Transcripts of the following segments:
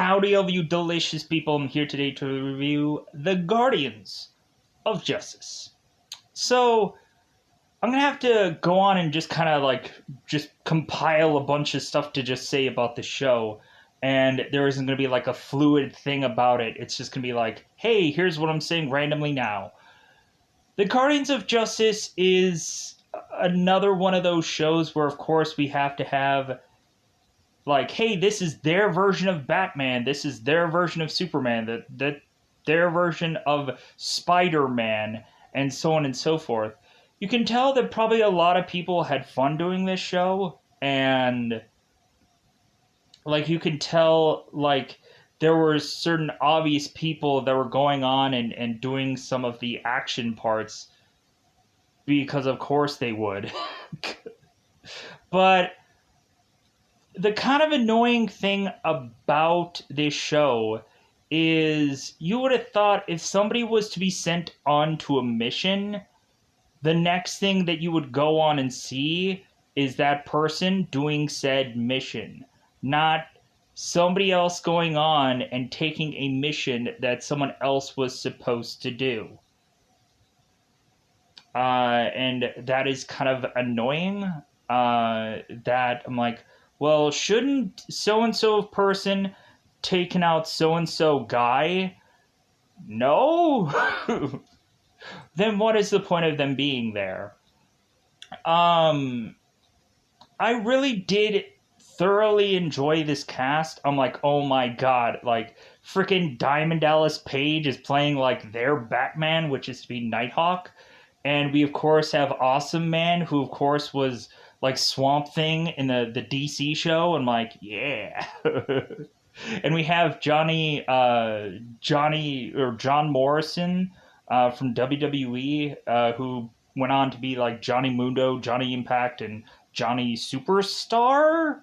Howdy, all of you delicious people. I'm here today to review The Guardians of Justice. So, I'm going to have to go on and just kind of just compile a bunch of stuff to just say about the show. And there isn't going to be like a fluid thing about it. It's just going to be like, hey, here's what I'm saying randomly now. The Guardians of Justice is another one of those shows where, of course, we have to have like, hey, this is their version of Batman, this is their version of Superman, their version of Spider-Man, and so on and so forth. You can tell that probably a lot of people had fun doing this show, and like you can tell like there were certain obvious people that were going on and doing some of the action parts because of course they would. But the kind of annoying thing about this show is you would have thought if somebody was to be sent on to a mission, the next thing that you would go on and see is that person doing said mission, not somebody else going on and taking a mission that someone else was supposed to do. And that is kind of annoying. That I'm like, well, shouldn't so-and-so person taken out so-and-so guy? No? Then what is the point of them being there? I really did thoroughly enjoy this cast. I'm like, oh my god, like, freaking Diamond Dallas Page is playing, like, their Batman, which is to be Nighthawk. And we, of course, have Awesome Man, who, of course, was like Swamp Thing in the DC show. I'm like, yeah. And we have John Morrison from WWE, who went on to be like Johnny Mundo, Johnny Impact, and Johnny Superstar.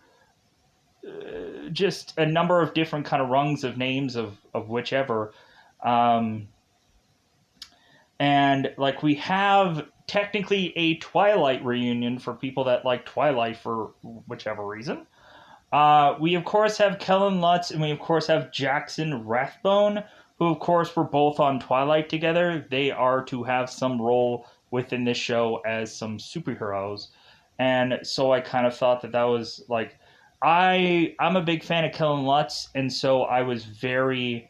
Just a number of different kind of rungs of names of whichever. And like we have technically a Twilight reunion for people that like Twilight for whichever reason. We of course have Kellen Lutz, and we of course have Jackson Rathbone, who of course were both on Twilight together. They are to have some role within this show as some superheroes. And so I kind of thought that was like, I'm a big fan of Kellen Lutz, and so I was very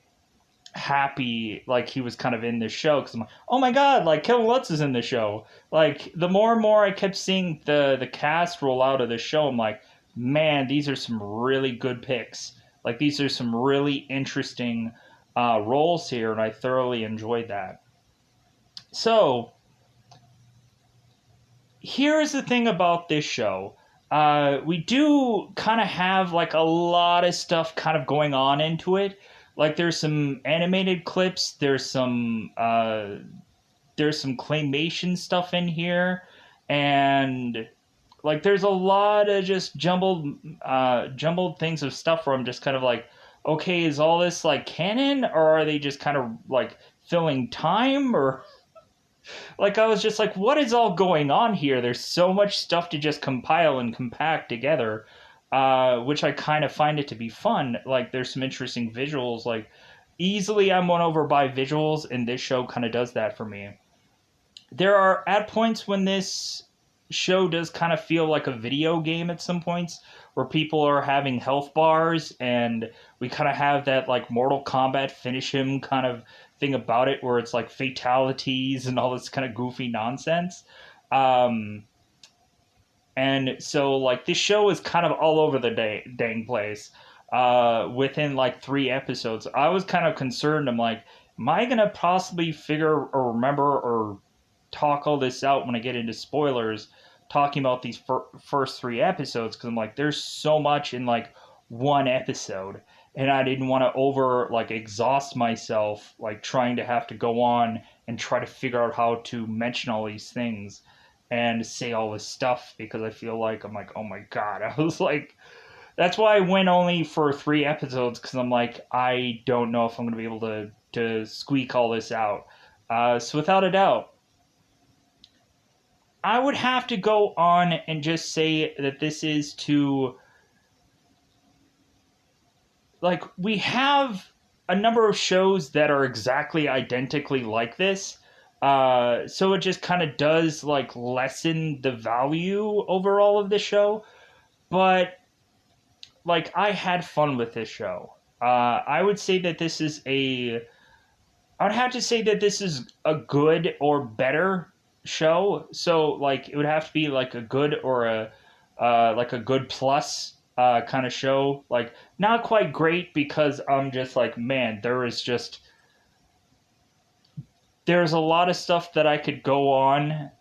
happy like he was kind of in this show, because I'm like, oh my god, like Kellen Lutz is in the show. Like the more and more I kept seeing the cast roll out of the show, I'm like, man, these are some really good picks. Like these are some really interesting roles here, and I thoroughly enjoyed that. So here's the thing about this show. We do kind of have like a lot of stuff kind of going on into it. Like there's some animated clips, there's some claymation stuff in here, and like there's a lot of just jumbled things of stuff where I'm just kind of like, okay, is all this like canon, or are they just kind of like filling time, or like I was just like, what is all going on here? There's so much stuff to just compile and compact together. Which I kind of find it to be fun. Like, there's some interesting visuals. Like, easily I'm won over by visuals, and this show kind of does that for me. There are at points when this show does kind of feel like a video game at some points, where people are having health bars, and we kind of have that, like, Mortal Kombat finish him kind of thing about it, where it's, like, fatalities and all this kind of goofy nonsense. And so, like, this show is kind of all over the dang place. Within, like, 3 episodes, I was kind of concerned. I'm like, am I going to possibly figure or remember or talk all this out when I get into spoilers, talking about these first 3 episodes? Because I'm like, there's so much in, like, 1 episode. And I didn't want to exhaust myself, like, trying to have to go on and try to figure out how to mention all these things and say all this stuff, because I feel like I'm like, oh my god. I was like, that's why I went only for 3 episodes, because I'm like, I don't know if I'm going to be able to squeak all this out. So without a doubt, I would have to go on and just say that this is to like, we have a number of shows that are exactly identically like this. So it just kind of does like lessen the value overall of the show. But like, I had fun with this show. I would say that this is a. I would have to say that this is a good or better show. So like, it would have to be like a good or a like a good plus kind of show. Like, not quite great, because I'm just like, man, there's a lot of stuff that I could go on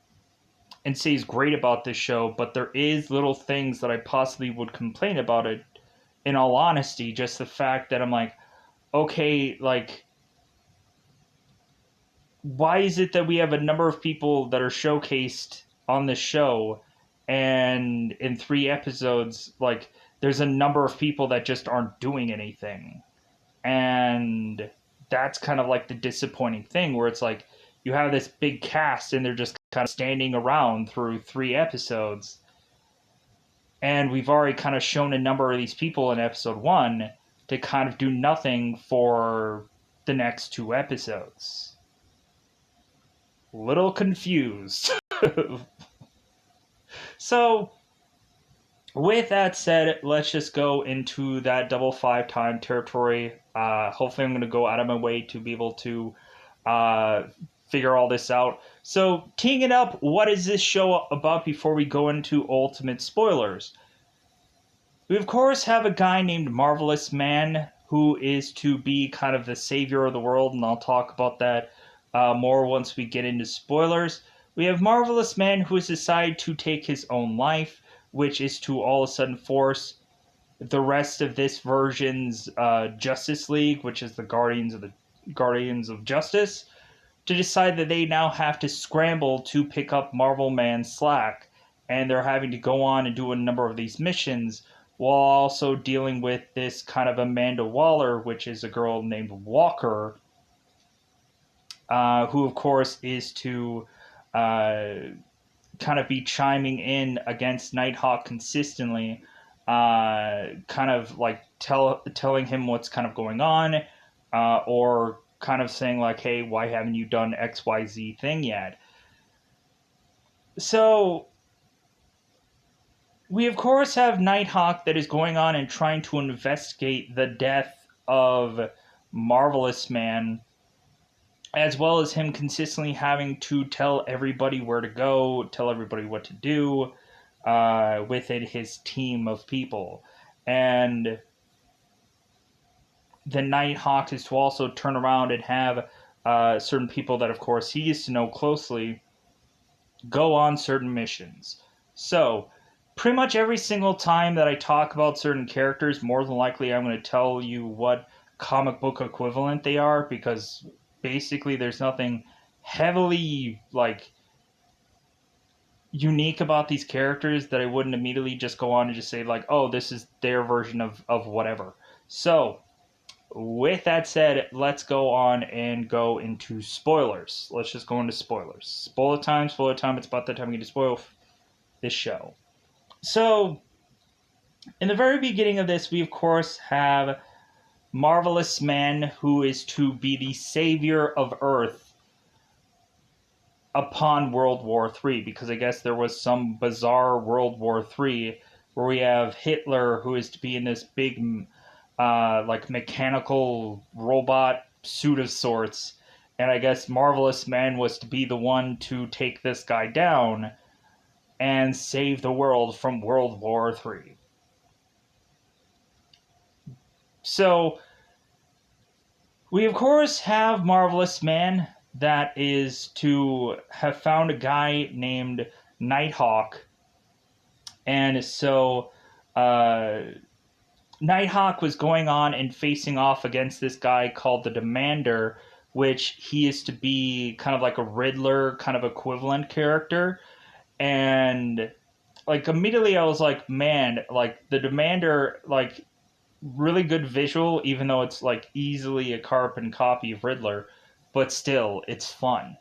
and say is great about this show, but there is little things that I possibly would complain about it. In all honesty, just the fact that I'm like, okay, like, why is it that we have a number of people that are showcased on this show, and in 3 episodes, like, there's a number of people that just aren't doing anything? And that's kind of like the disappointing thing, where it's like, you have this big cast and they're just kind of standing around through 3 episodes, and we've already kind of shown a number of these people in episode 1 to kind of do nothing for the next 2 episodes. Little confused. So, with that said, let's just go into that double 5 time territory. Hopefully, I'm going to go out of my way to be able to uh, figure all this out. So, teeing it up, what is this show about before we go into ultimate spoilers? We, of course, have a guy named Marvelous Man who is to be kind of the savior of the world, and I'll talk about that more once we get into spoilers. We have Marvelous Man who has decided to take his own life, which is to all of a sudden force the rest of this version's Justice League, which is the Guardians of Justice, to decide that they now have to scramble to pick up Marvel Man's slack, and they're having to go on and do a number of these missions while also dealing with this kind of Amanda Waller, which is a girl named Walker, who, of course, is to kind of be chiming in against Nighthawk consistently, kind of like telling him what's kind of going on, or kind of saying like, hey, why haven't you done XYZ thing yet? So we, of course, have Nighthawk that is going on and trying to investigate the death of Marvelous Man, as well as him consistently having to tell everybody where to go, tell everybody what to do within his team of people. And the Nighthawk is to also turn around and have certain people that, of course, he used to know closely go on certain missions. So, pretty much every single time that I talk about certain characters, more than likely I'm going to tell you what comic book equivalent they are, because basically there's nothing heavily like unique about these characters that I wouldn't immediately just go on and just say like, oh, this is their version of whatever. So with that said, let's go on and go into spoilers. Let's just go into spoilers. Spoiler time, spoiler time. It's about that time we get to spoil this show. So in the very beginning of this, we of course have Marvelous Man, who is to be the savior of Earth upon World War III, because I guess there was some bizarre World War III where we have Hitler, who is to be in this big, like, mechanical robot suit of sorts, and I guess Marvelous Man was to be the one to take this guy down and save the world from World War III. So, we of course have Marvelous Man that is to have found a guy named Nighthawk. And so Nighthawk was going on and facing off against this guy called the Demander, which he is to be kind of like a Riddler kind of equivalent character. And like immediately I was like, man, like the Demander, like really good visual, even though it's like easily a carbon copy of Riddler, but still, it's fun.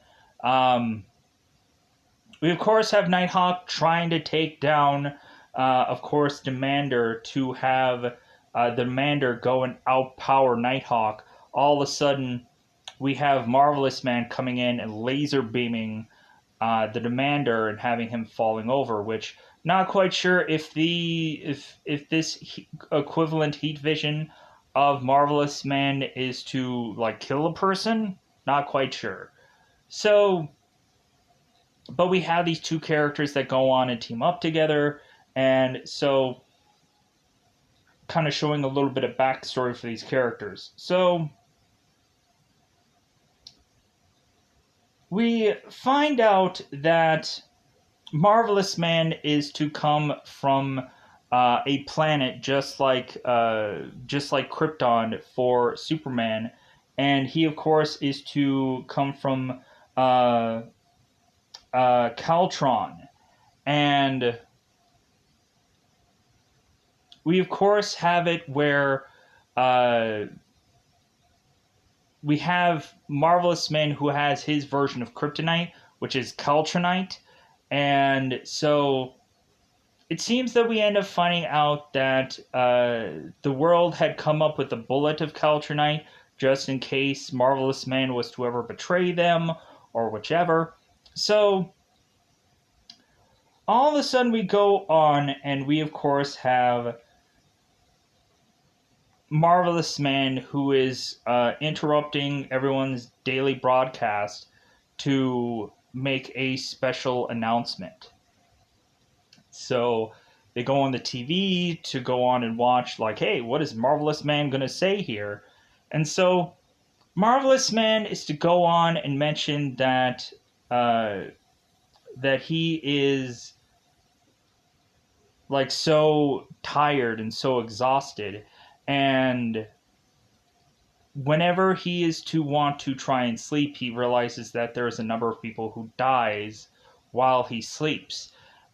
We of course have Nighthawk trying to take down, of course, Demander to have the Demander go and outpower Nighthawk, all of a sudden we have Marvelous Man coming in and laser beaming the Demander and having him falling over. Which not quite sure if if this equivalent heat vision of Marvelous Man is to like kill a person. Not quite sure. So, but we have these two characters that go on and team up together, and so kind of showing a little bit of backstory for these characters. So we find out that Marvelous Man is to come from a planet just like Krypton for Superman, and he of course is to come from uh, Caltron, and we of course have it where uh, we have Marvelous Man who has his version of kryptonite, which is Caltronite, and so it seems that we end up finding out that the world had come up with a bullet of Caltronite just in case Marvelous Man was to ever betray them or whichever. So all of a sudden we go on and we of course have Marvelous Man who is interrupting everyone's daily broadcast to make a special announcement. So they go on the TV to go on and watch, like, hey, what is Marvelous Man going to say here? And so Marvelous Man is to go on and mention that that he is like so tired and so exhausted, and whenever he is to want to try and sleep, he realizes that there is a number of people who dies while he sleeps.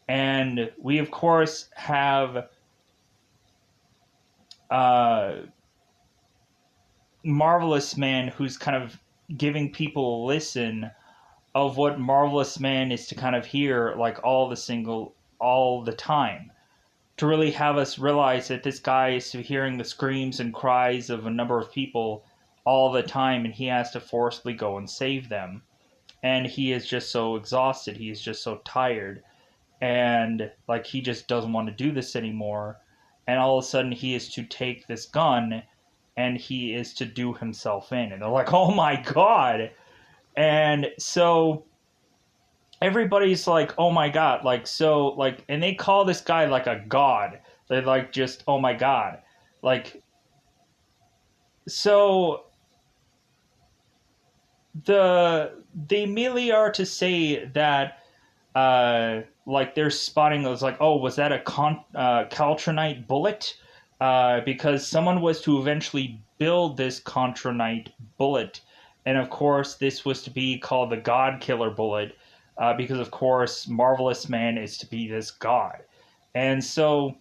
And we of course have uh, Marvelous Man who's kind of giving people a listen of what Marvelous Man is to kind of hear like all the time, to really have us realize that this guy is hearing the screams and cries of a number of people all the time, and he has to forcibly go and save them. And he is just so exhausted. He is just so tired. And like he just doesn't want to do this anymore. And all of a sudden he is to take this gun and he is to do himself in. And they're like, oh my God. And so everybody's like, oh my God, like, so, like, and they call this guy like a god. They're like, just, oh my God. Like, so they immediately are to say that, like, they're spotting those, like, oh, was that a Caltronite bullet? Because someone was to eventually build this Caltronite bullet. And of course, this was to be called the God Killer bullet. Because of course Marvelous Man is to be this god. And so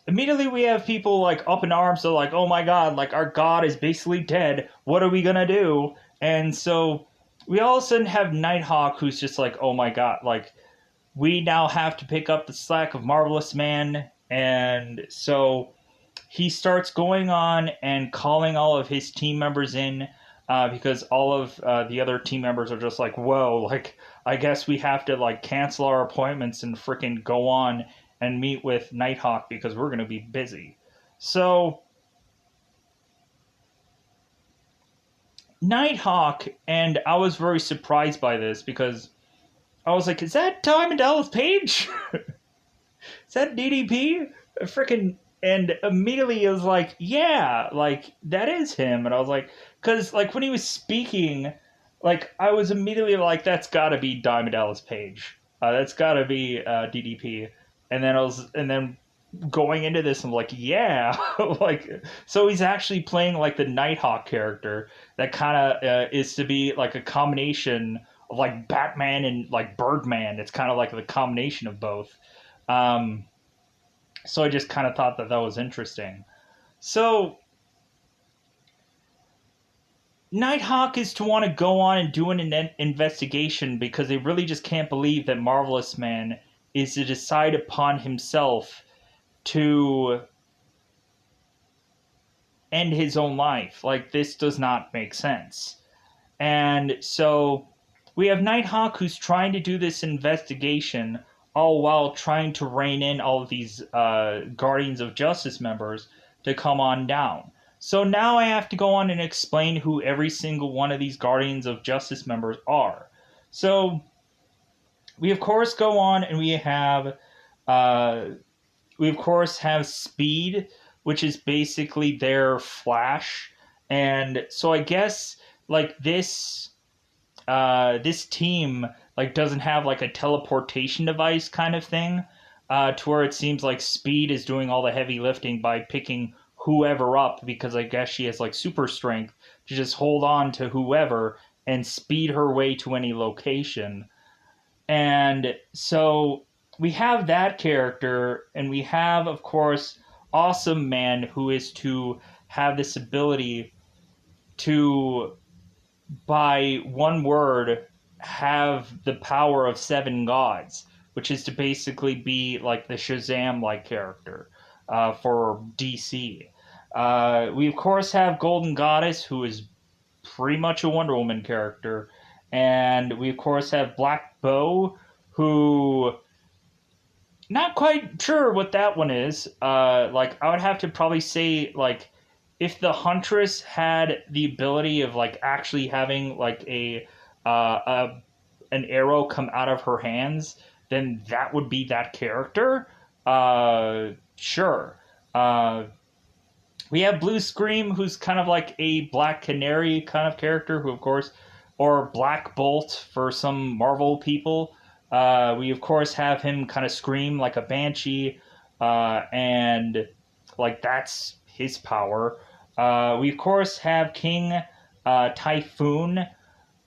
immediately we have people like up in arms. They're like, oh my God, like our god is basically dead. What are we gonna do? And so we all of a sudden have Nighthawk who's just like, oh my God, like we now have to pick up the slack of Marvelous Man. And so he starts going on and calling all of his team members in, because all of the other team members are just like, whoa, like, I guess we have to, like, cancel our appointments and freaking go on and meet with Nighthawk because we're going to be busy. So, Nighthawk, and I was very surprised by this because I was like, is that Diamond Dallas Page? Is that DDP? Freaking, and immediately it was like, yeah, like, that is him. And I was like, because, like, when he was speaking, like, I was immediately like, that's gotta be Diamond Dallas Page. That's gotta be DDP. And then going into this, I'm like, yeah. Like, so he's actually playing, like, the Nighthawk character that kind of is to be, like, a combination of, like, Batman and, like, Birdman. It's kind of like the combination of both. So I just kind of thought that that was interesting. So Nighthawk is to want to go on and do an investigation because they really just can't believe that Marvelous Man is to decide upon himself to end his own life. Like, this does not make sense. And so we have Nighthawk who's trying to do this investigation, all while trying to rein in all of these Guardians of Justice members to come on down. So now I have to go on and explain who every single one of these Guardians of Justice members are. So we of course go on and we of course have Speed, which is basically their Flash, and so I guess like this team like doesn't have like a teleportation device kind of thing, to where it seems like Speed is doing all the heavy lifting by picking whoever up, because I guess she has like super strength to just hold on to whoever and speed her way to any location. And so we have that character, and we have, of course, Awesome Man, who is to have this ability to, by one word, have the power of 7 gods, which is to basically be like the Shazam-like character for DC. We, of course, have Golden Goddess, who is pretty much a Wonder Woman character. And we, of course, have Black Bow, who... not quite sure what that one is. Like, I would have to probably say, like, if the Huntress had the ability of, like, actually having, like, an arrow come out of her hands, then that would be that character. Sure. We have Blue Scream, who's kind of like a Black Canary kind of character, who, of course, or Black Bolt for some Marvel people. We, of course, have him kind of scream like a banshee, and, like, that's his power. We, of course, have King Typhoon,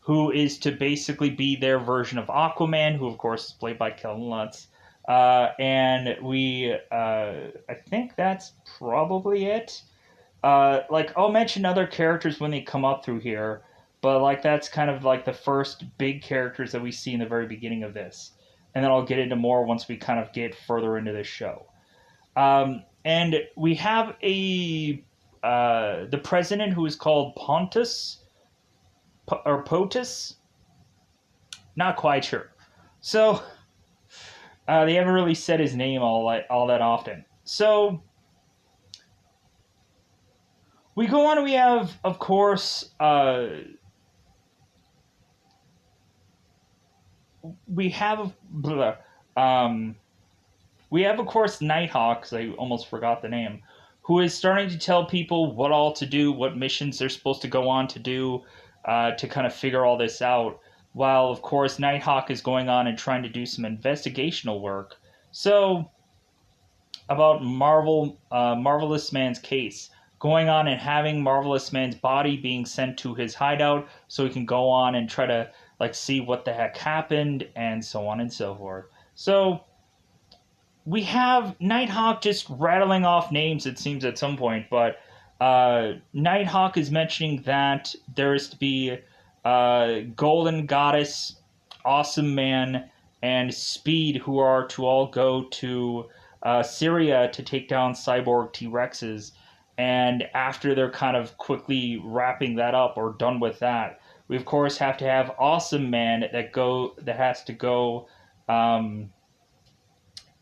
who is to basically be their version of Aquaman, who, of course, is played by Kellen Lutz. And we, I think that's probably it. Like, I'll mention other characters when they come up through here, but, like, that's kind of, like, the first big characters that we see in the very beginning of this. And then I'll get into more once we kind of get further into this show. And we have the president, who is called Pontus, or POTUS? Not quite sure. So, they haven't really said his name all that often. So... we go on and we have, of course, we have, of course, Nighthawk, because I almost forgot the name, who is starting to tell people what all to do, what missions they're supposed to go on to do, to kind of figure all this out, while, of course, Nighthawk is going on and trying to do some investigational work. So, about Marvelous Man's case. Going on and having Marvelous Man's body being sent to his hideout so he can go on and try to, like, see what the heck happened, and so on and so forth. So, we have Nighthawk just rattling off names, it seems, at some point, but Nighthawk is mentioning that there is to be Golden Goddess, Awesome Man, and Speed, who are to all go to Syria to take down cyborg T-Rexes. And after they're kind of quickly wrapping that up or done with that, we of course have to have Awesome Man that has to go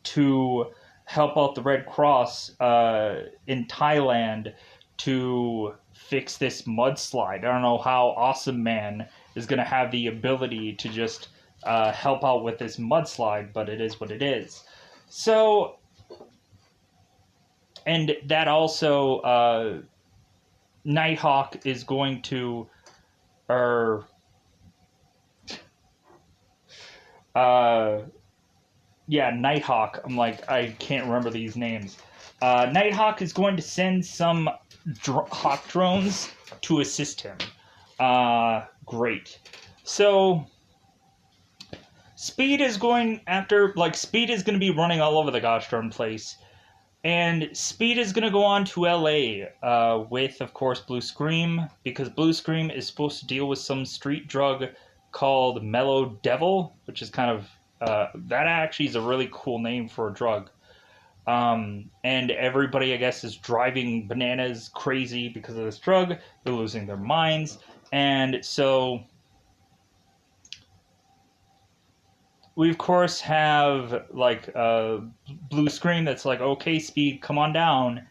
to help out the Red Cross in Thailand to fix this mudslide. I don't know how Awesome Man is going to have the ability to just help out with this mudslide, but it is what it is. So... and that also, Nighthawk is going to, Nighthawk. I'm like, I can't remember these names. Nighthawk is going to send some hawk drones to assist him. Great. So, Speed is going to be running all over the gosh darn place. And Speed is going to go on to LA with, of course, Blue Scream, because Blue Scream is supposed to deal with some street drug called Mellow Devil, which is kind of, that actually is a really cool name for a drug. And everybody, I guess, is driving bananas crazy because of this drug. They're losing their minds. And so we, of course, have like a blue screen that's like, okay, Speed, come on down.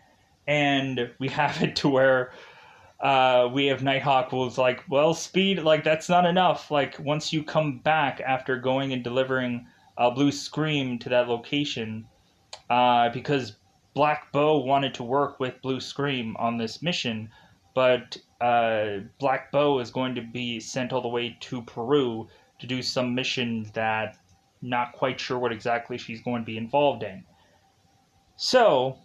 And we have it to where we have Nighthawk was like, well, Speed, like, that's not enough. Like, once you come back after going and delivering Blue Scream to that location, because Black Bow wanted to work with Blue Scream on this mission, but Black Bow is going to be sent all the way to Peru to do some mission that not quite sure what exactly she's going to be involved in. So,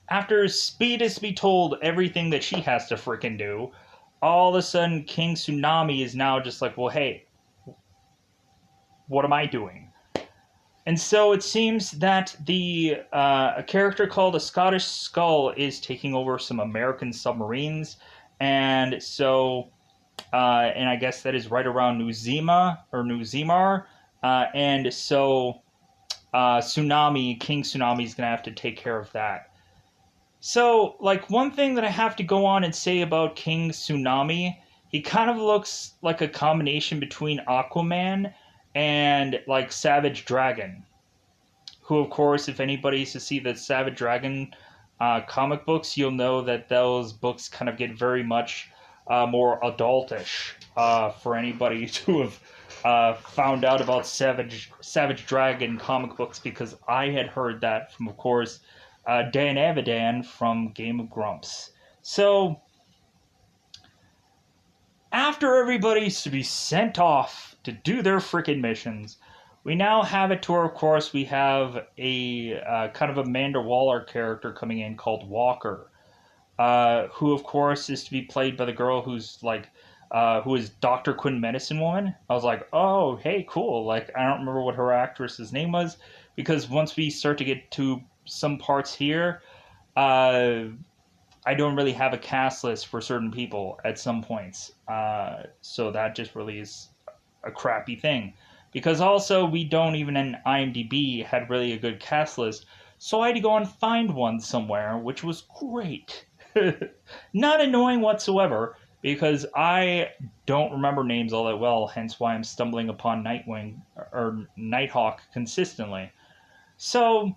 after Speed is to be told everything that she has to freaking do, all of a sudden King Tsunami is now just like, well, hey, what am I doing? And so it seems that a character called the Scottish Skull is taking over some American submarines, and so and I guess that is right around New Zima or New Zimar, and so King Tsunami is gonna have to take care of that. So, like, one thing that I have to go on and say about King Tsunami, he kind of looks like a combination between Aquaman and like Savage Dragon, who, of course, if anybody's to see the Savage Dragon comic books, you'll know that those books kind of get very much more adultish for anybody to have found out about Savage Dragon comic books, because I had heard that from, of course, Dan Avidan from Game of Grumps. So, after everybody's to be sent off to do their freaking missions, we now have it to where, of course, we have a kind of Amanda Waller character coming in called Walker, who, of course, is to be played by the girl who's like, who is Dr. Quinn Medicine Woman. I was like, oh, hey, cool. Like, I don't remember what her actress's name was, because once we start to get to some parts here, I don't really have a cast list for certain people at some points. So that just really is a crappy thing. Because also, we don't even in IMDb had really a good cast list. So I had to go and find one somewhere, which was great. Not annoying whatsoever, because I don't remember names all that well, hence why I'm stumbling upon Nightwing or Nighthawk consistently. So,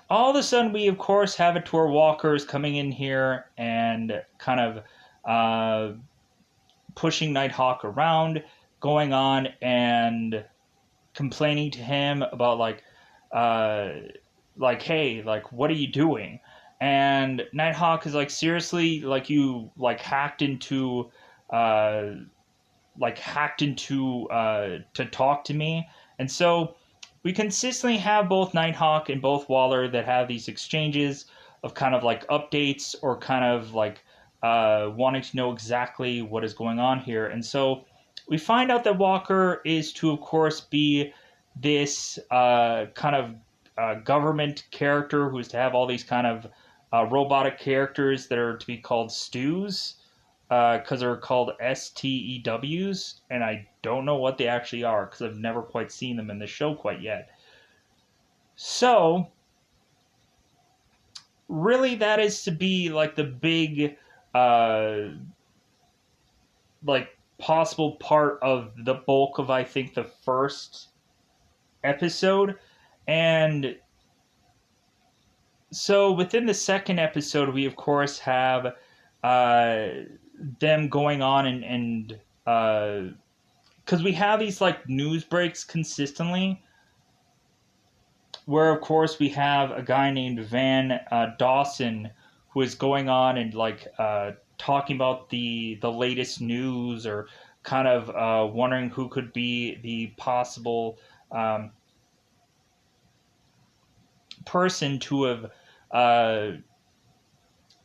all of a sudden, we, of course, have a tour walkers coming in here and kind of pushing Nighthawk around, going on and complaining to him about hey, like, what are you doing? And Nighthawk is like, seriously, like, you uh hacked into to talk to me. And so we consistently have both Nighthawk and both Waller that have these exchanges of kind of like updates or kind of like wanting to know exactly what is going on here. And so we find out that Walker is to, of course, be this kind of government character who is to have all these kind of robotic characters that are to be called stews, because they're called STEWs, and I don't know what they actually are because I've never quite seen them in the show quite yet. So, really, that is to be like the big, like, possible part of the bulk of, I think, the first episode. And so within the second episode, we, of course, have them going on and because we have these like news breaks consistently, where, of course, we have a guy named Van Dawson who is going on and like talking about the latest news, or kind of wondering who could be the possible person to have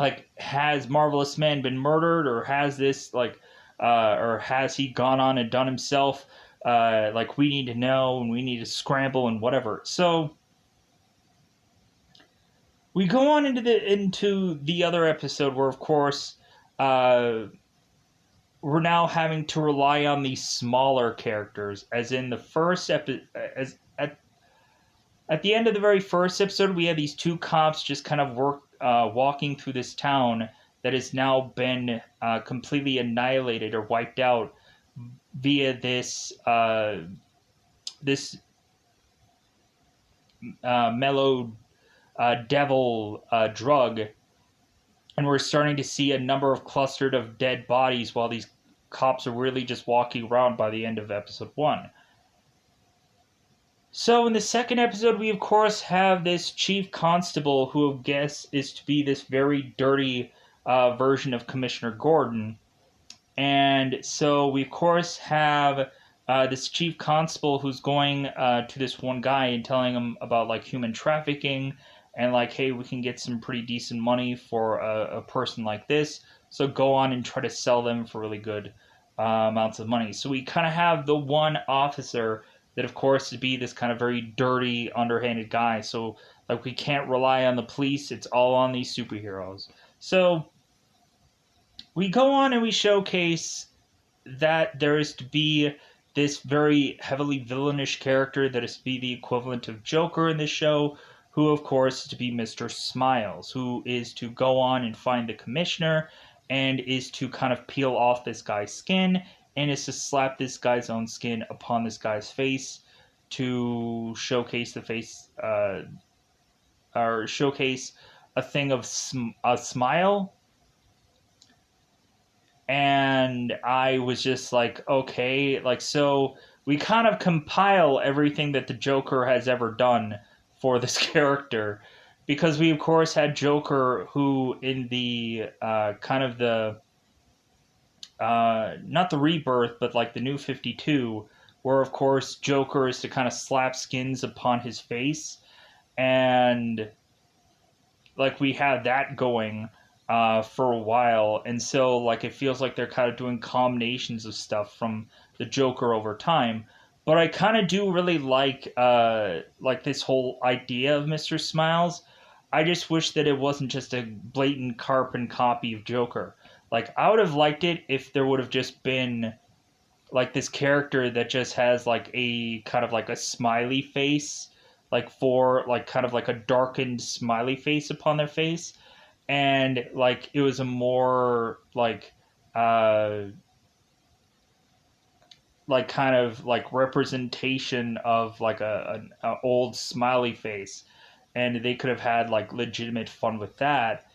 like, has Marvelous Man been murdered, or has this like or has he gone on and done himself? Like, we need to know, and we need to scramble and whatever. So we go on into the other episode where, of course, we're now having to rely on these smaller characters, as in the first episode, At the end of the very first episode, we have these two cops just kind of walking through this town that has now been completely annihilated or wiped out via this mellow devil drug, and we're starting to see a number of clustered of dead bodies while these cops are really just walking around by the end of episode 1. So in the second episode, we of course have this chief constable who I guess is to be this very dirty version of Commissioner Gordon. And so we of course have this chief constable who's going to this one guy and telling him about like human trafficking and like, hey, we can get some pretty decent money for a person like this. So go on and try to sell them for really good amounts of money. So we kind of have the one officer that, of course, to be this kind of very dirty, underhanded guy. So like we can't rely on the police. It's all on these superheroes. So we go on and we showcase that there is to be this very heavily villainish character that is to be the equivalent of Joker in this show, who of course is to be Mr. Smiles, who is to go on and find the commissioner and is to kind of peel off this guy's skin and is to slap this guy's own skin upon this guy's face to showcase the face or showcase a thing of a smile. And I was just like, okay, like, so we kind of compile everything that the Joker has ever done for this character, because we of course had Joker, who in the kind of the not the rebirth, but like the New 52, where of course Joker is to kind of slap skins upon his face, and like we had that going for a while, and so like it feels like they're kind of doing combinations of stuff from the Joker over time. But I kind of do really like this whole idea of Mr. Smiles. I just wish that it wasn't just a blatant carbon copy of Joker. Like I would have liked it if there would have just been like this character that just has like a kind of like a smiley face, like for like kind of like a darkened smiley face upon their face, and like it was a more like kind of like representation of like a old smiley face, and they could have had like legitimate fun with that.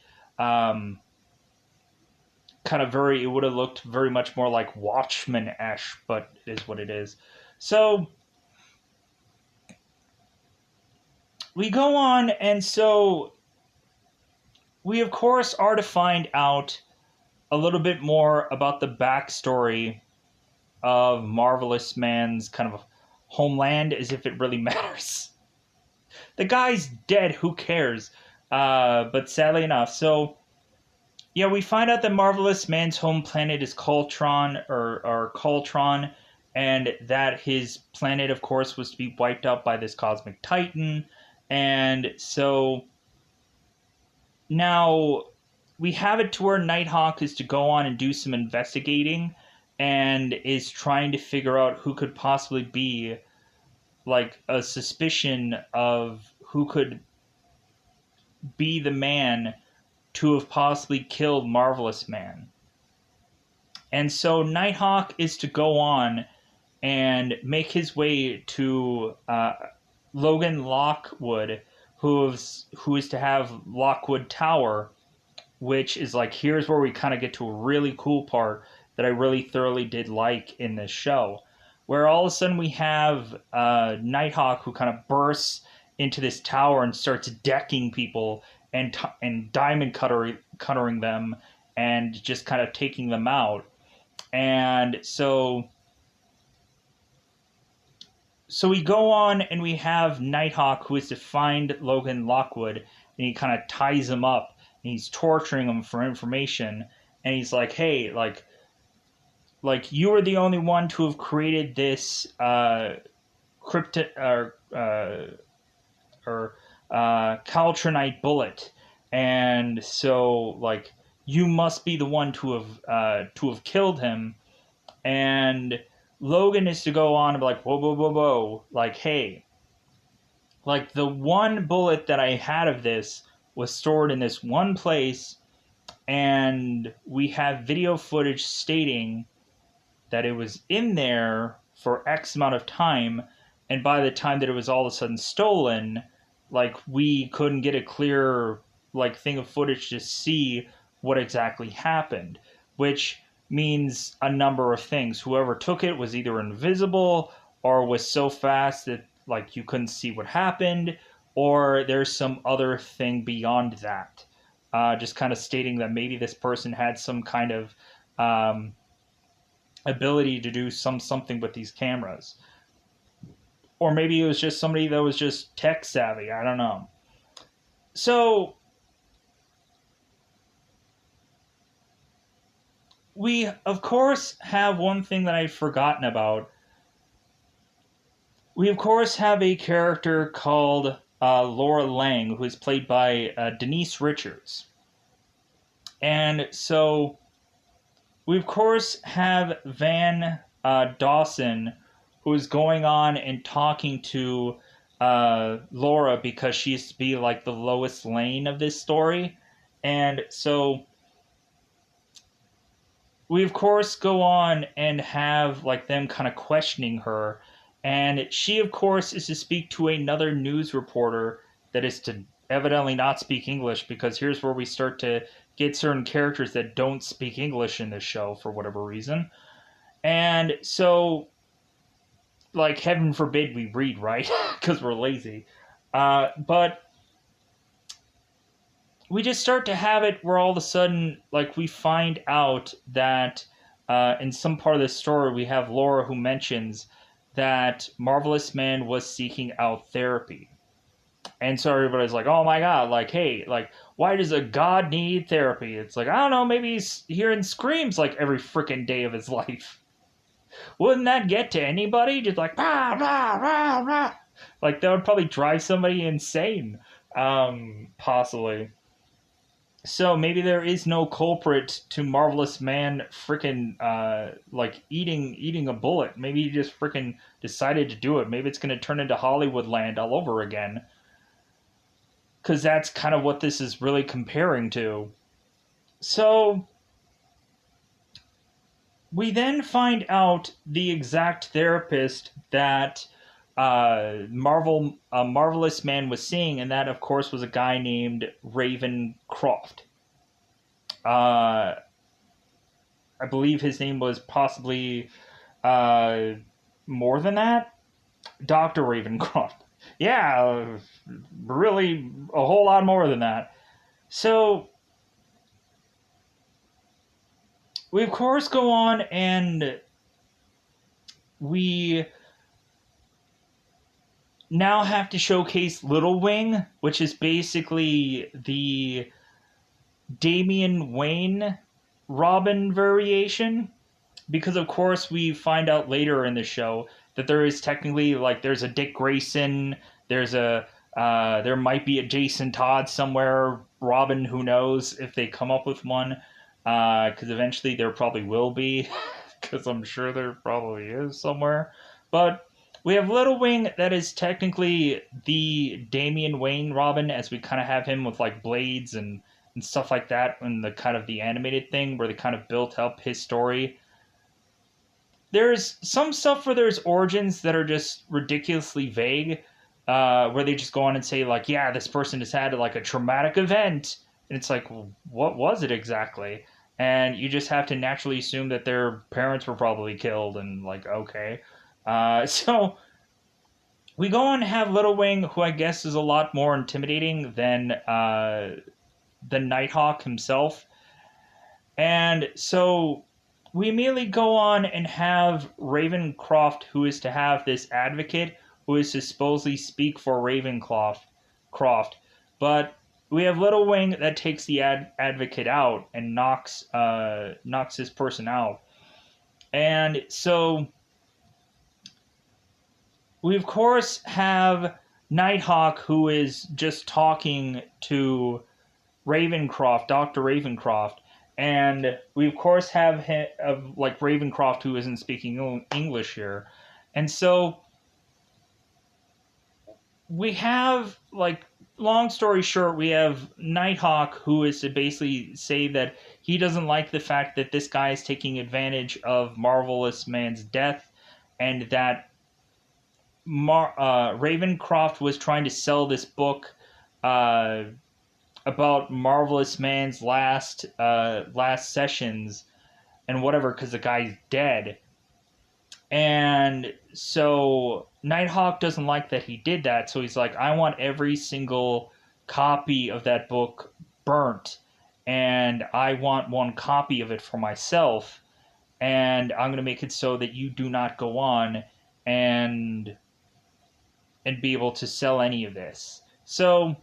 Kind of very, it would have looked very much more like Watchmen-esque, but it is what it is. So we go on, and so we of course are to find out a little bit more about the backstory of Marvelous Man's kind of homeland, as if it really matters. The guy's dead, who cares? But sadly enough, so yeah, we find out that Marvelous Man's home planet is Coltron, or Coltron, and that his planet, of course, was to be wiped out by this cosmic titan. And so now we have it to where Nighthawk is to go on and do some investigating, and is trying to figure out who could possibly be like a suspicion of who could be the man to have possibly killed Marvelous Man. And so Nighthawk is to go on and make his way to Logan Lockwood, who is to have Lockwood Tower, which is like, here's where we kind of get to a really cool part that I really thoroughly did like in this show, where all of a sudden we have Nighthawk, who kind of bursts into this tower and starts decking people and diamond cuttering them and just kind of taking them out. And so we go on and we have Nighthawk, who is to find Logan Lockwood, and he kind of ties him up and he's torturing him for information. And he's like, hey, like you are the only one to have created this Caltronite bullet, and so like you must be the one to have killed him. And Logan is to go on and be like, whoa, like, hey, like the one bullet that I had of this was stored in this one place, and we have video footage stating that it was in there for X amount of time, and by the time that it was all of a sudden stolen, like we couldn't get a clear like thing of footage to see what exactly happened, which means a number of things. Whoever took it was either invisible or was so fast that like you couldn't see what happened, or there's some other thing beyond that. Just kind of stating that maybe this person had some kind of ability to do something with these cameras, or maybe it was just somebody that was just tech savvy. I don't know. So we of course have one thing that I'd forgotten about. We of course have a character called Laura Lang, who is played by Denise Richards, and so we of course have Van Dawson, who is going on and talking to Laura because she used to be like the Lois Lane of this story. And so we of course go on and have like them kind of questioning her, and she of course is to speak to another news reporter that is to evidently not speak English, because here's where we start to get certain characters that don't speak English in this show for whatever reason. And so, like, heaven forbid we read, right? Because we're lazy. But we just start to have it where all of a sudden, like, we find out that in some part of the story, we have Laura who mentions that Marvelous Man was seeking out therapy. And so everybody's like, oh my god, like, hey, like, why does a god need therapy? It's like, I don't know, maybe he's hearing screams like every freaking day of his life. Wouldn't that get to anybody? Just like, rah, rah, rah, rah. Like, that would probably drive somebody insane, possibly. So maybe there is no culprit to Marvelous Man freaking, like, eating a bullet. Maybe he just freaking decided to do it. Maybe it's going to turn into Hollywood land all over again. Because that's kind of what this is really comparing to. So we then find out the exact therapist that Marvelous Man was seeing, and that, of course, was a guy named Raven Croft. I believe his name was possibly more than that, Dr. Ravencroft. Yeah, really a whole lot more than that. So we of course go on and we now have to showcase Little Wing, which is basically the Damian Wayne Robin variation. Because of course we find out later in the show that there is technically, like, there's a Dick Grayson, there's a there might be a Jason Todd somewhere, Robin, who knows if they come up with one, because eventually there probably will be, because I'm sure there probably is somewhere. But we have Little Wing that is technically the Damian Wayne Robin, as we kind of have him with like blades and stuff like that in the kind of the animated thing where they kind of built up his story. There's some stuff where there's origins that are just ridiculously vague, where they just go on and say, like, yeah, this person has had like a traumatic event, and it's like, well, what was it exactly? And you just have to naturally assume that their parents were probably killed, and like, okay. So we go on and have Little Wing, who I guess is a lot more intimidating than Nighthawk himself. And so we immediately go on and have Ravencroft, who is to have this advocate who is to supposedly speak for Ravencroft. But we have Little Wing that takes the advocate out and knocks this person out. And so we of course have Nighthawk, who is just talking to Ravencroft, Dr. Ravencroft, and we of course have like Ravencroft, who isn't speaking English here. And so we have, like, long story short, we have Nighthawk, who is to basically say that he doesn't like the fact that this guy is taking advantage of Marvelous Man's death, and that Ravencroft was trying to sell this book uh, about Marvelous Man's last sessions and whatever, because the guy's dead. And so Nighthawk doesn't like that he did that, so he's like, I want every single copy of that book burnt, and I want one copy of it for myself, and I'm going to make it so that you do not go on and be able to sell any of this. So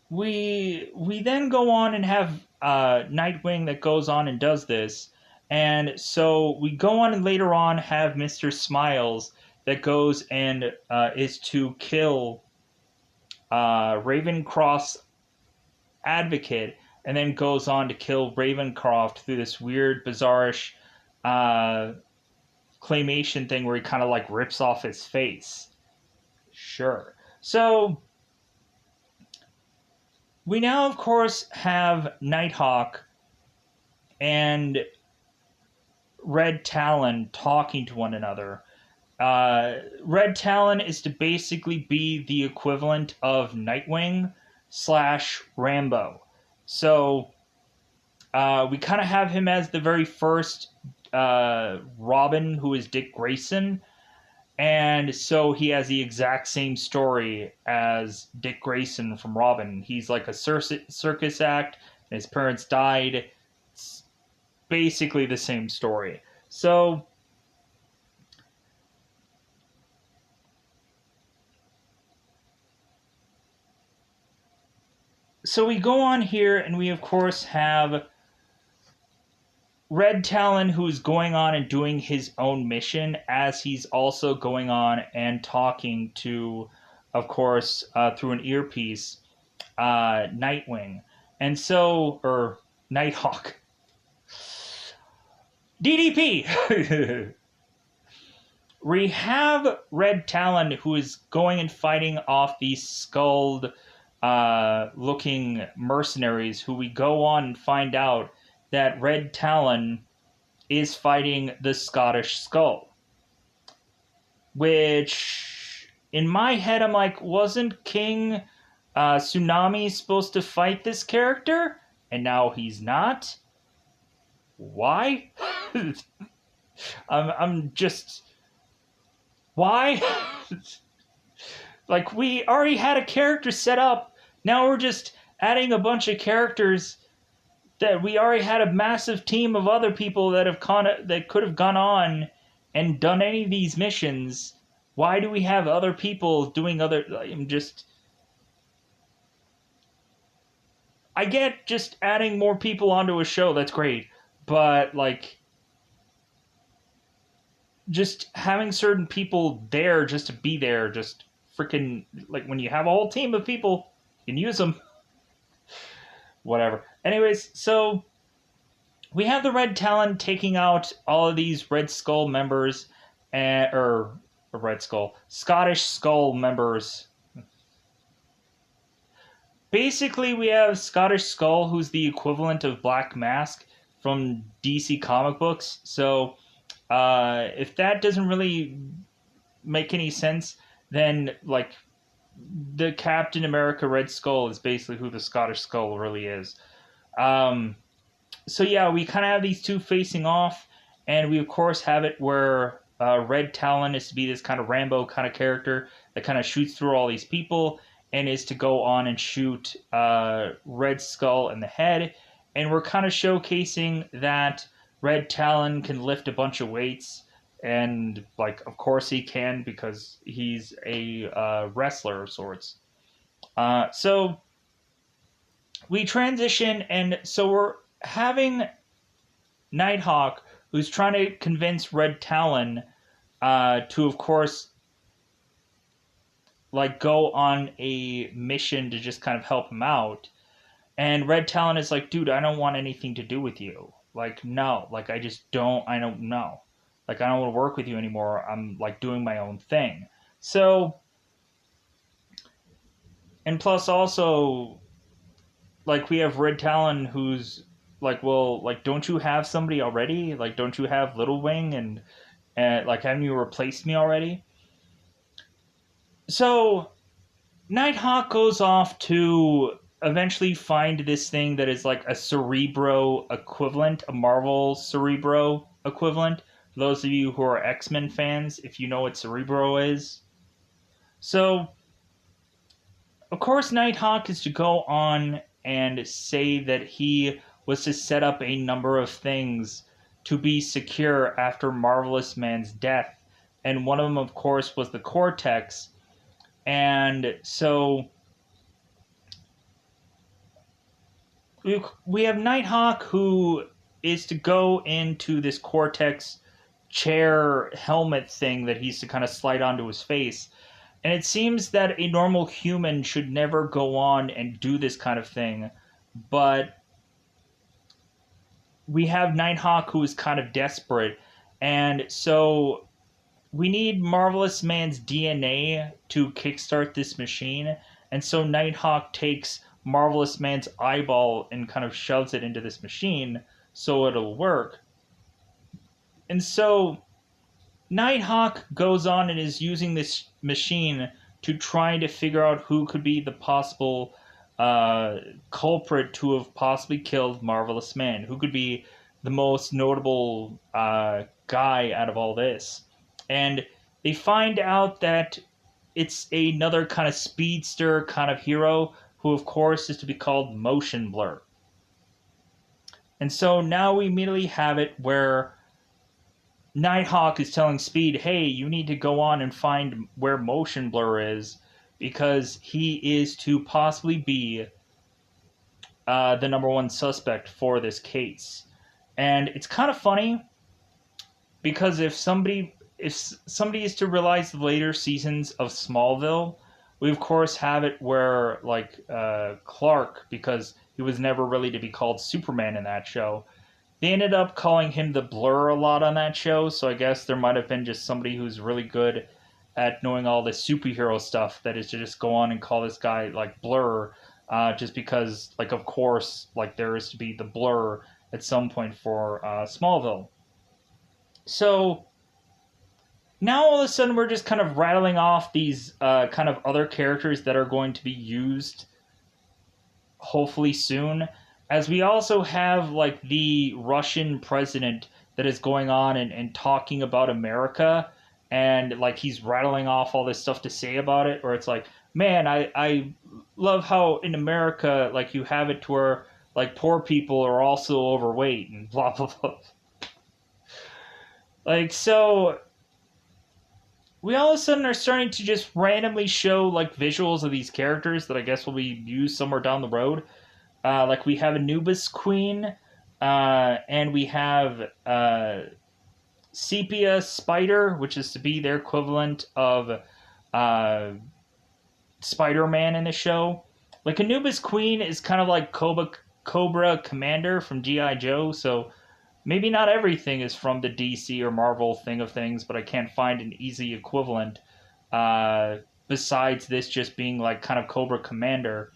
we then go on and have Nightwing that goes on and does this, and so we go on and later on have Mr. Smiles that goes and is to kill Ravencroft's advocate, and then goes on to kill Ravencroft through this weird, bizarrish claymation thing where he kind of like rips off his face. Sure. So we now, of course, have Nighthawk and Red Talon talking to one another. Red Talon is to basically be the equivalent of Nightwing / Rambo. So we kind of have him as the very first Robin, who is Dick Grayson. And so he has the exact same story as Dick Grayson from Robin. He's like a circus act, and his parents died. It's basically the same story. So we go on here, and we of course have Red Talon, who's going on and doing his own mission, as he's also going on and talking to, of course, through an earpiece, Nightwing. And so, or Nighthawk. DDP! We have Red Talon, who is going and fighting off these skulled looking mercenaries, who we go on and find out that Red Talon is fighting the Scottish Skull. Which, in my head, I'm like, wasn't King Tsunami supposed to fight this character? And now he's not? Why? I'm just... Why? Like, we already had a character set up. Now we're just adding a bunch of characters that we already had a massive team of other people that could have gone on and done any of these missions. Why do we have other people doing other... I get just adding more people onto a show, that's great. But, like, just having certain people there just to be there, just freaking... Like, when you have a whole team of people, you can use them. Whatever. Anyways, so we have the Red Talon taking out all of these Red Skull members, or Red Skull, Scottish Skull members. Basically, we have Scottish Skull, who's the equivalent of Black Mask from DC comic books. So, if that doesn't really make any sense, then, like, the Captain America Red Skull is basically who the Scottish Skull really is. So yeah, we kind of have these two facing off, and we of course have it where Red Talon is to be this kind of Rambo kind of character that kind of shoots through all these people and is to go on and shoot Red Skull in the head. And we're kind of showcasing that Red Talon can lift a bunch of weights. And, like, of course he can, because he's a wrestler of sorts. So we transition, and so we're having Nighthawk, who's trying to convince Red Talon to, of course, like, go on a mission to just kind of help him out. And Red Talon is like, dude, I don't want anything to do with you. Like, no. Like, I don't know. Like, I don't want to work with you anymore. I'm like doing my own thing. So, and plus also, like, we have Red Talon who's like, well, like, don't you have somebody already? Like, don't you have Little Wing and like, haven't you replaced me already? So Nighthawk goes off to eventually find this thing that is like a Cerebro equivalent, a Marvel Cerebro equivalent. For those of you who are X-Men fans, if you know what Cerebro is. So, of course, Nighthawk is to go on and say that he was to set up a number of things to be secure after Marvelous Man's death. And one of them, of course, was the Cortex. And so we have Nighthawk who is to go into this Cortex chair helmet thing that he's to kind of slide onto his face. And it seems that a normal human should never go on and do this kind of thing. But we have Nighthawk who is kind of desperate. And so we need Marvelous Man's DNA to kickstart this machine. And so Nighthawk takes Marvelous Man's eyeball and kind of shoves it into this machine so it'll work. And so Nighthawk goes on and is using this machine to try to figure out who could be the possible culprit to have possibly killed Marvelous Man, who could be the most notable guy out of all this. And they find out that it's another kind of speedster kind of hero who, of course, is to be called Motion Blur. And so now we immediately have it where Nighthawk is telling Speed, hey, you need to go on and find where Motion Blur is because he is to possibly be the number one suspect for this case. And it's kind of funny because if somebody is to realize the later seasons of Smallville, we of course have it where like Clark, because he was never really to be called Superman in that show, they ended up calling him the Blur a lot on that show. So I guess there might have been just somebody who's really good at knowing all this superhero stuff that is to just go on and call this guy like Blur, just because like of course like there is to be the Blur at some point for Smallville. So now all of a sudden we're just kind of rattling off these kind of other characters that are going to be used hopefully soon, as we also have like the Russian president that is going on and talking about America, and like he's rattling off all this stuff to say about it, or it's like, man, I love how in America like you have it to where like poor people are also overweight and blah blah blah. Like, so we all of a sudden are starting to just randomly show like visuals of these characters that I guess will be used somewhere down the road. Like we have Anubis Queen, and we have Sepia Spider, which is to be their equivalent of Spider-Man in the show. Like Anubis Queen is kind of like Cobra Commander from G.I. Joe, so maybe not everything is from the DC or Marvel thing of things, but I can't find an easy equivalent besides this just being like kind of Cobra Commander,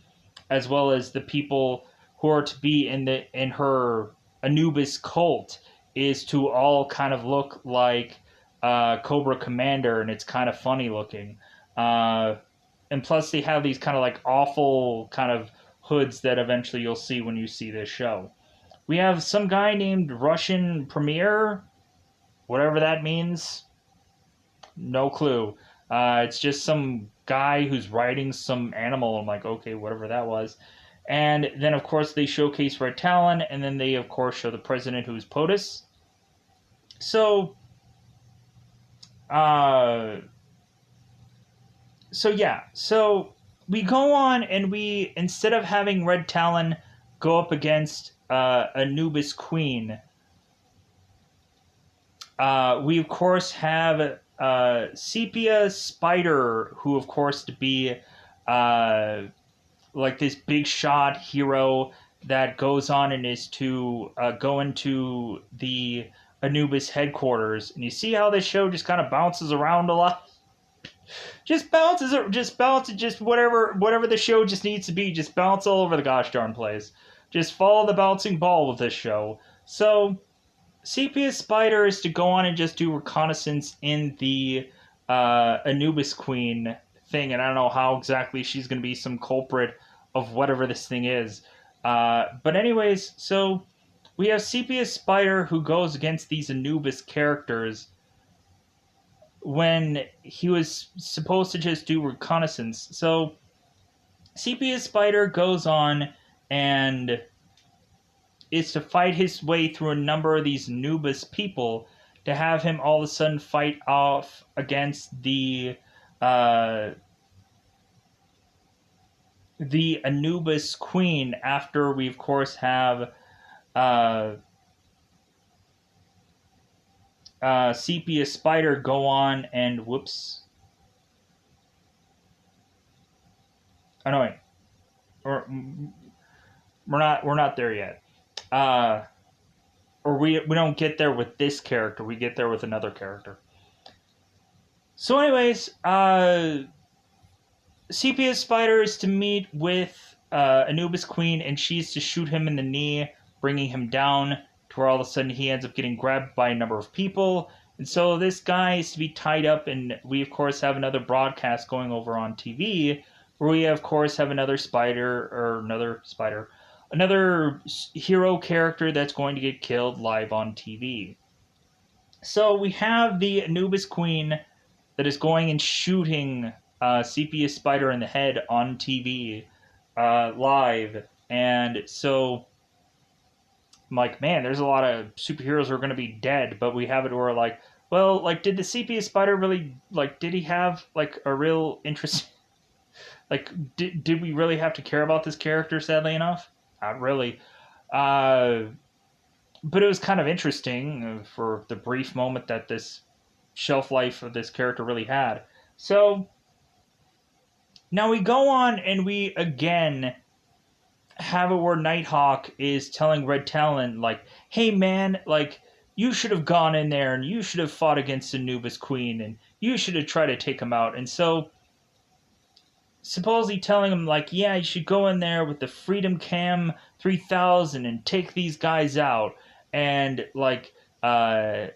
as well as the people who are to be in her Anubis cult is to all kind of look like Cobra Commander, and it's kind of funny looking. And plus they have these kind of like awful kind of hoods that eventually you'll see when you see this show. We have some guy named Russian Premier, whatever that means. No clue. It's just some guy who's riding some animal. I'm like, okay, whatever that was. And then, of course, they showcase Red Talon, and then they, of course, show the president, who's POTUS. So yeah. So we go on, and we, instead of having Red Talon go up against Anubis Queen, we, of course, have Sepia Spider, who, of course, to be like this big shot hero that goes on and is to go into the Anubis headquarters, and you see how this show just kind of bounces around a lot. Just bounces, just whatever the show just needs to be. Just bounce all over the gosh darn place. Just follow the bouncing ball with this show. So, Sepia Spider is to go on and just do reconnaissance in the Anubis Queen thing, and I don't know how exactly she's going to be some culprit of whatever this thing is. But anyways, so we have Sepia Spider who goes against these Anubis characters when he was supposed to just do reconnaissance. So Sepia Spider goes on and is to fight his way through a number of these Anubis people to have him all of a sudden fight off against the Anubis Queen after we, of course, have Sepia Spider go on and whoops. Oh no, wait. We're not there yet. Or we don't get there with this character. We get there with another character. So, anyways, Sepia Spider is to meet with Anubis Queen, and she's to shoot him in the knee, bringing him down to where all of a sudden he ends up getting grabbed by a number of people. And so this guy is to be tied up, and we, of course, have another broadcast going over on TV, where we, of course, have another hero character that's going to get killed live on TV. So we have the Anubis Queen that is going and shooting Sepia Spider in the head on TV live. And so I'm like, man, there's a lot of superheroes who are going to be dead, but we have it where, like, well, like, did the Sepia Spider really, like, did he have, like, a real interest? Like, did we really have to care about this character, sadly enough? Not really. But it was kind of interesting for the brief moment that this shelf life of this character really had. So, now we go on and we, again, have it where Nighthawk is telling Red Talon, like, hey man, like, you should have gone in there and you should have fought against Anubis Queen and you should have tried to take him out. And so, supposedly telling him, like, yeah, you should go in there with the Freedom Cam 3000 and take these guys out and, like, show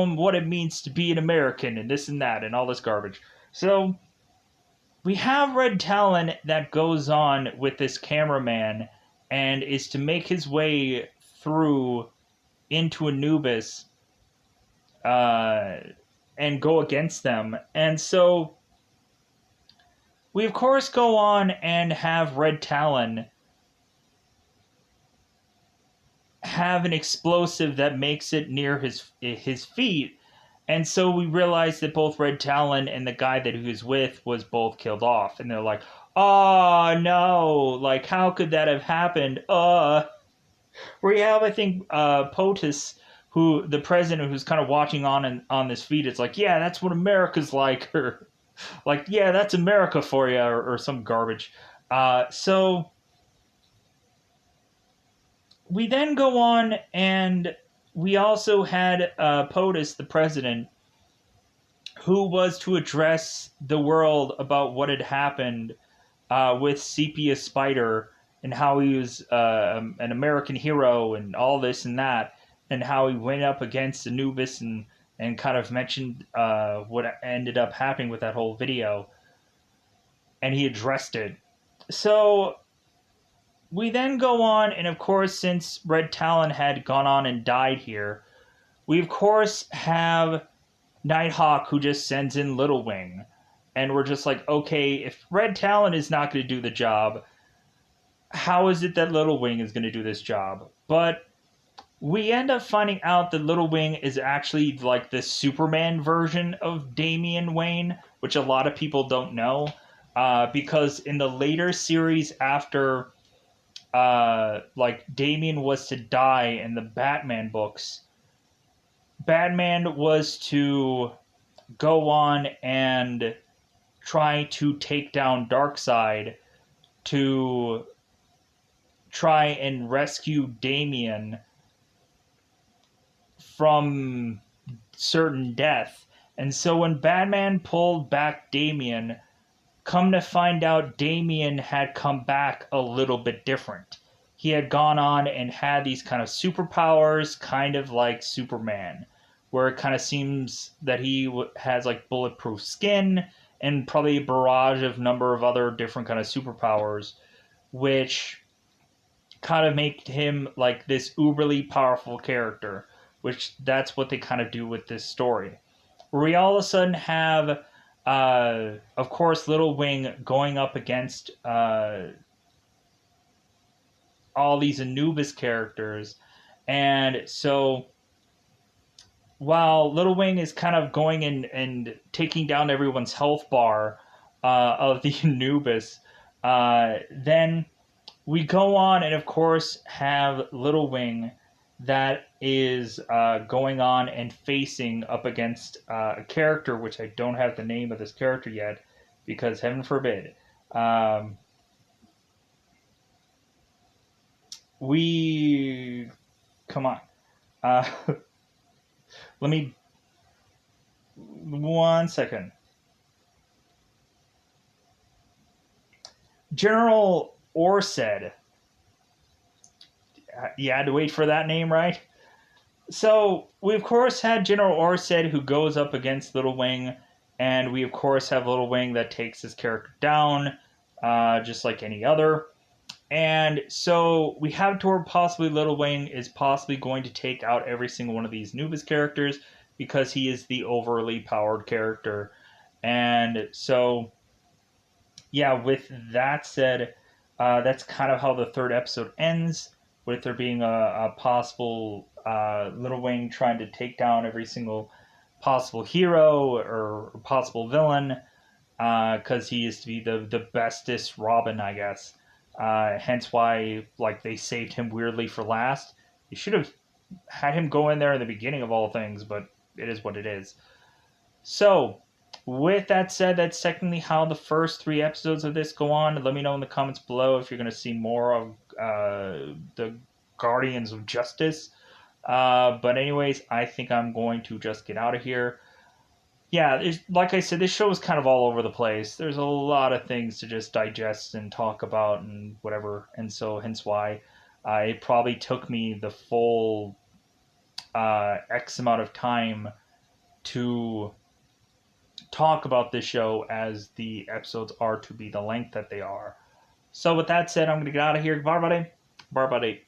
them what it means to be an American and this and that and all this garbage. So, we have Red Talon that goes on with this cameraman and is to make his way through into Anubis and go against them. And so we, of course, go on and have Red Talon have an explosive that makes it near his feet. And so we realize that both Red Talon and the guy that he was with was both killed off. And they're like, oh, no. Like, how could that have happened? We have, I think, POTUS, who, the president who's kind of watching on this feed. It's like, yeah, that's what America's like. Or, like, yeah, that's America for you. Or some garbage. So we then go on and we also had POTUS, the president, who was to address the world about what had happened with Sepia Spider and how he was an American hero and all this and that, and how he went up against Anubis and kind of mentioned what ended up happening with that whole video. And he addressed it. So we then go on, and of course, since Red Talon had gone on and died here, we of course have Nighthawk who just sends in Little Wing. And we're just like, okay, if Red Talon is not going to do the job, how is it that Little Wing is going to do this job? But we end up finding out that Little Wing is actually like the Superman version of Damian Wayne, which a lot of people don't know. Because in the later series after Damian was to die in the Batman books, Batman was to go on and try to take down Darkseid to try and rescue Damian from certain death. And so when Batman pulled back Damian, come to find out Damian had come back a little bit different. He had gone on and had these kind of superpowers, kind of like Superman, where it kind of seems that he has like bulletproof skin and probably a barrage of number of other different kind of superpowers, which kind of make him like this uberly powerful character, which that's what they kind of do with this story. Where we all of a sudden have, of course, Little Wing going up against all these Anubis characters. And so while Little Wing is kind of going and taking down everyone's health bar of the Anubis, then we go on and, of course, have Little Wing that is going on and facing up against a character, which I don't have the name of this character yet, because heaven forbid. Come on. Let me... 1 second. General Orsed. You had to wait for that name, right? So, we of course had General Orsed who goes up against Little Wing, and we of course have Little Wing that takes his character down, just like any other. And so we have to where possibly Little Wing is possibly going to take out every single one of these Anubis characters because he is the overly powered character. And so, yeah, with that said, that's kind of how the third episode ends, with there being a possible Little Wing trying to take down every single possible hero or possible villain, because he is to be the bestest Robin, I guess. Hence why, like, they saved him weirdly for last. You should have had him go in there in the beginning of all things, but it is what it is. So, with that said, that's technically how the first 3 episodes of this go on. Let me know in the comments below if you're going to see more of the Guardians of Justice. But anyways, I think I'm going to just get out of here. Yeah, like I said, this show is kind of all over the place. There's a lot of things to just digest and talk about and whatever. And so hence why it probably took me the full X amount of time to talk about this show, as the episodes are to be the length that they are. So with that said, I'm going to get out of here. Bye, buddy. Bye, buddy.